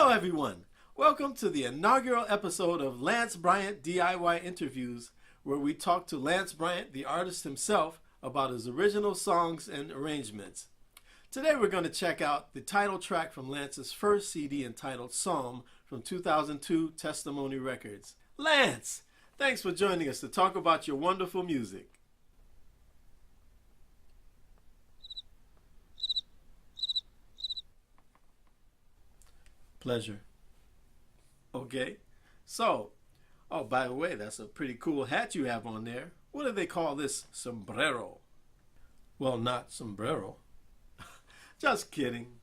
Hello everyone! Welcome to the inaugural episode of Lance Bryant DIY Interviews, where we talk to Lance Bryant, the artist himself, about his original songs and arrangements. Today we're going to check out the title track from Lance's first CD entitled Psalm from 2002 Testimony Records. Lance, thanks for joining us to talk about your wonderful music. Pleasure. Okay, so, oh, by the way, that's a pretty cool hat you have on there. What do they call this? Sombrero. Well, not sombrero. Just kidding.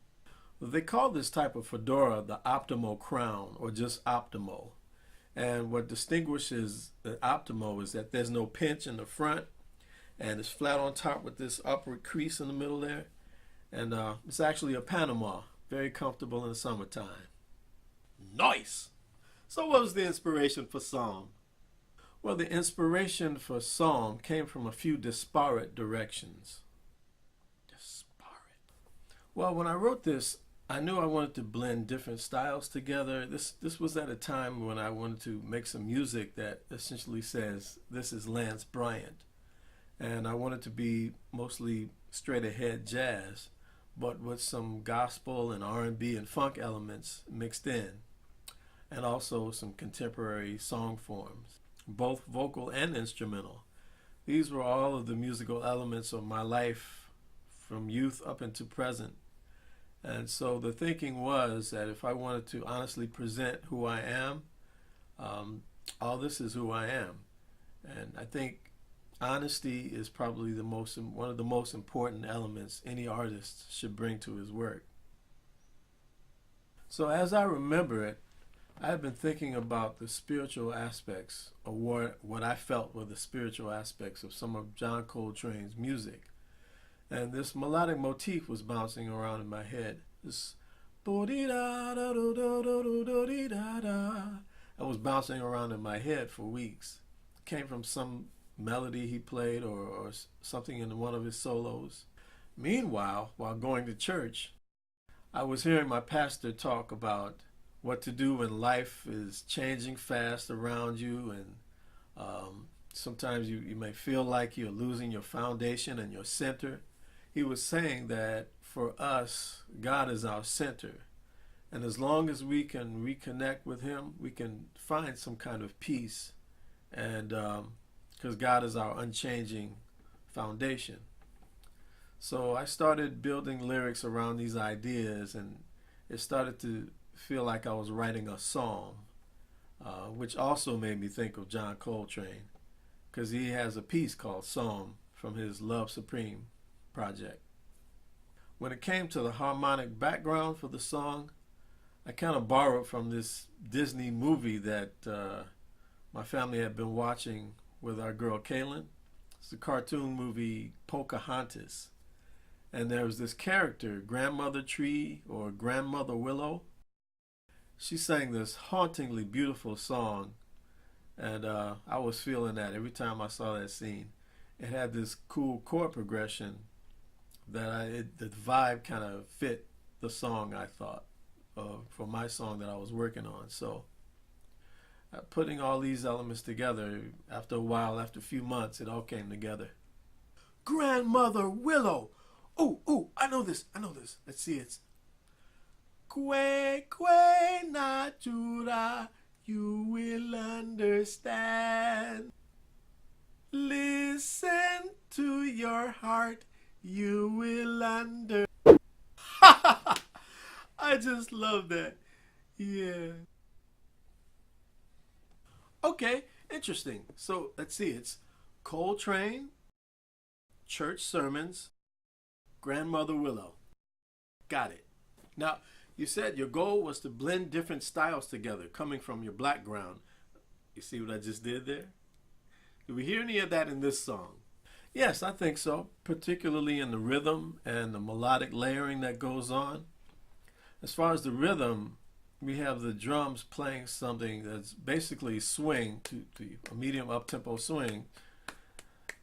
They call this type of fedora the Optimo crown, or just Optimo. And what distinguishes the Optimo is that there's no pinch in the front, and it's flat on top with this upward crease in the middle there. And it's actually a Panama. Very comfortable in the summertime. Nice! So what was the inspiration for Psalm? Well, the inspiration for Psalm came from a few disparate directions. Well, when I wrote this, I knew I wanted to blend different styles together. This was at a time when I wanted to make some music that essentially says, this is Lance Bryant. And I wanted to be mostly straight ahead jazz, but with some gospel and R&B and funk elements mixed in, and also some contemporary song forms, both vocal and instrumental. These were all of the musical elements of my life from youth up into present. And so the thinking was that if I wanted to honestly present who I am, all this is who I am. And I think honesty is probably one of the most important elements any artist should bring to his work. So as I remember it, I've been thinking about the spiritual aspects, or what I felt were the spiritual aspects of some of John Coltrane's music. And this melodic motif was bouncing around in my head. This that was bouncing around in my head for weeks. It came from some melody he played or something in one of his solos. Meanwhile, while going to church, I was hearing my pastor talk about what to do when life is changing fast around you, and sometimes you may feel like you're losing your foundation and your center. He was saying that for us, God is our center, and as long as we can reconnect with him, we can find some kind of peace, and because God is our unchanging foundation. So I started building lyrics around these ideas, and it started to feel like I was writing a psalm, which also made me think of John Coltrane, because he has a piece called Psalm from his Love Supreme project. When it came to the harmonic background for the song, I kind of borrowed from this Disney movie that my family had been watching with our girl Kaylin. It's the cartoon movie Pocahontas. And there was this character, Grandmother Tree or Grandmother Willow. She sang this hauntingly beautiful song, and I was feeling that every time I saw that scene. It had this cool chord progression that the vibe kind of fit the song, I thought, for my song that I was working on. So putting all these elements together, after a while, after a few months, it all came together. Grandmother Willow. Oh, I know this. Let's see, it's Que natura, you will understand. Listen to your heart, you will understand. I just love that. Yeah. Okay, interesting. So let's see, it's Coltrane, church sermons, Grandmother Willow. Got it. Now, you said your goal was to blend different styles together, coming from your background. You see what I just did there? Do we hear any of that in this song? Yes, I think so, particularly in the rhythm and the melodic layering that goes on. As far as the rhythm, we have the drums playing something that's basically swing, to a medium up-tempo swing,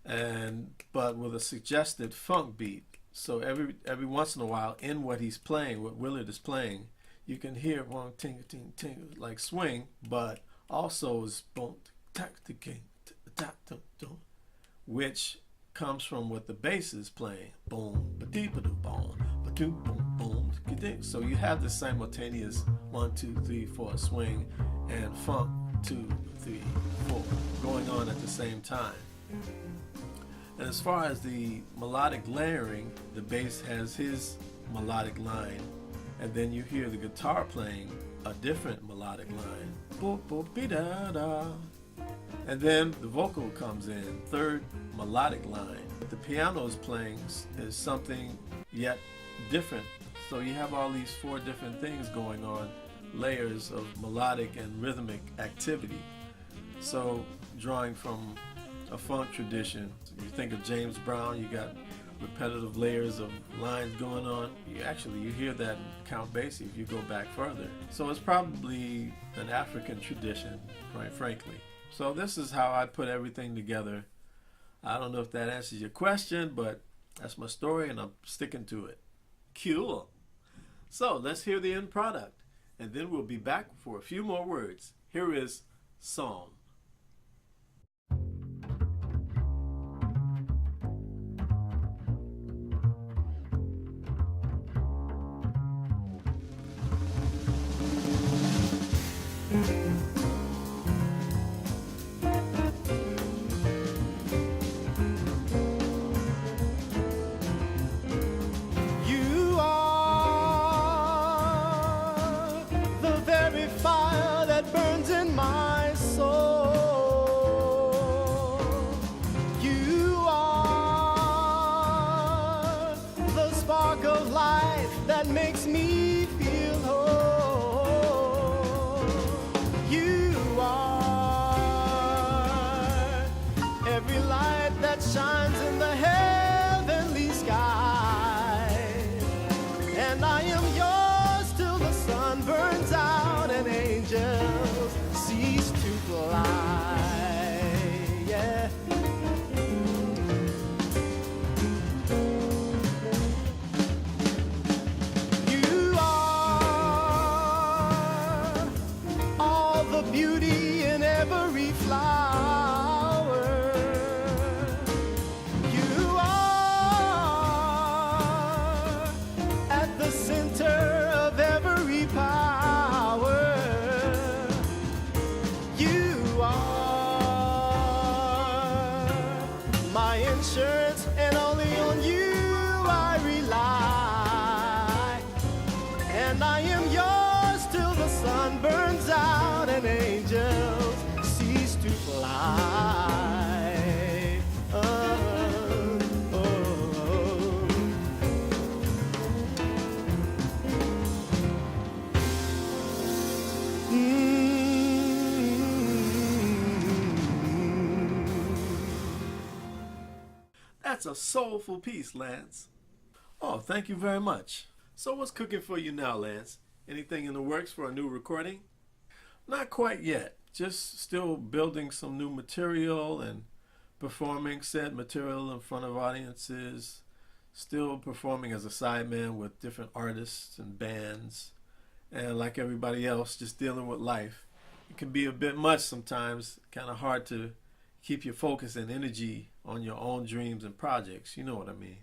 but with a suggested funk beat. So every once in a while, in what he's playing, what Willard is playing, you can hear one ting ting ting like swing, but also is boom tack the king, which comes from what the bass is playing. Boom, ba dee ba doo boom, ba doo boom boom. So you have the simultaneous 1 2 3 4 swing and funk 2 3 4 going on at the same time. And as far as the melodic layering, the bass has his melodic line, and then you hear the guitar playing a different melodic line. Boop, boop, be da da. And then the vocal comes in, third melodic line. The piano is playing is something yet different. So you have all these 4 different things going on, layers of melodic and rhythmic activity. So drawing from a funk tradition, you think of James Brown, you got repetitive layers of lines going on. You hear that in Count Basie if you go back further. So it's probably an African tradition, quite frankly. So this is how I put everything together. I don't know if that answers your question, but that's my story and I'm sticking to it. Cool. So let's hear the end product, and then we'll be back for a few more words. Here is Psalm. Makes me feel whole. You are every light that shines in the heavenly sky, and I am yours till the sun burns out and angels cease to fly. Yeah. Beauty in every flower. You are at the center of every power. You are my insurance, and only on you I rely. And I am yours till the sun burns out and angels cease to fly. That's a soulful piece, Lance. Oh, thank you very much. So what's cooking for you now, Lance? Anything in the works for a new recording? Not quite yet. Just still building some new material and performing said material in front of audiences. Still performing as a sideman with different artists and bands. And like everybody else, just dealing with life. It can be a bit much sometimes. Kind of hard to keep your focus and energy on your own dreams and projects. You know what I mean.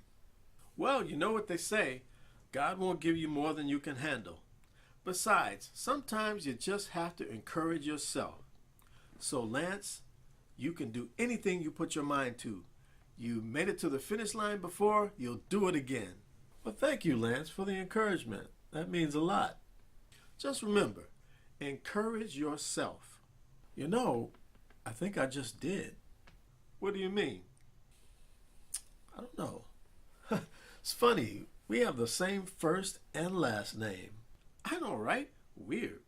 Well, you know what they say. God won't give you more than you can handle. Besides, sometimes you just have to encourage yourself. So Lance, you can do anything you put your mind to. You made it to the finish line before, you'll do it again. Well, thank you, Lance, for the encouragement. That means a lot. Just remember, encourage yourself. You know, I think I just did. What do you mean? I don't know. It's funny, we have the same first and last name. I know, right? Weird.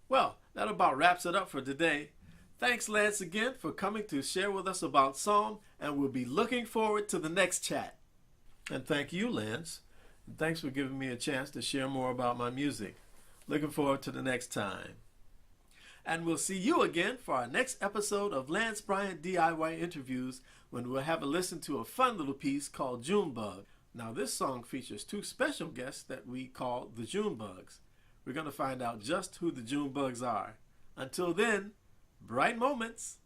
Well, that about wraps it up for today. Thanks, Lance, again for coming to share with us about Psalm, and we'll be looking forward to the next chat. And thank you, Lance. And thanks for giving me a chance to share more about my music. Looking forward to the next time. And we'll see you again for our next episode of Lance Bryant DIY Interviews, when we'll have a listen to a fun little piece called Junebug. Now, this song features 2 special guests that we call the Junebugs. we're going to find out just who the June bugs are. Until then, bright moments.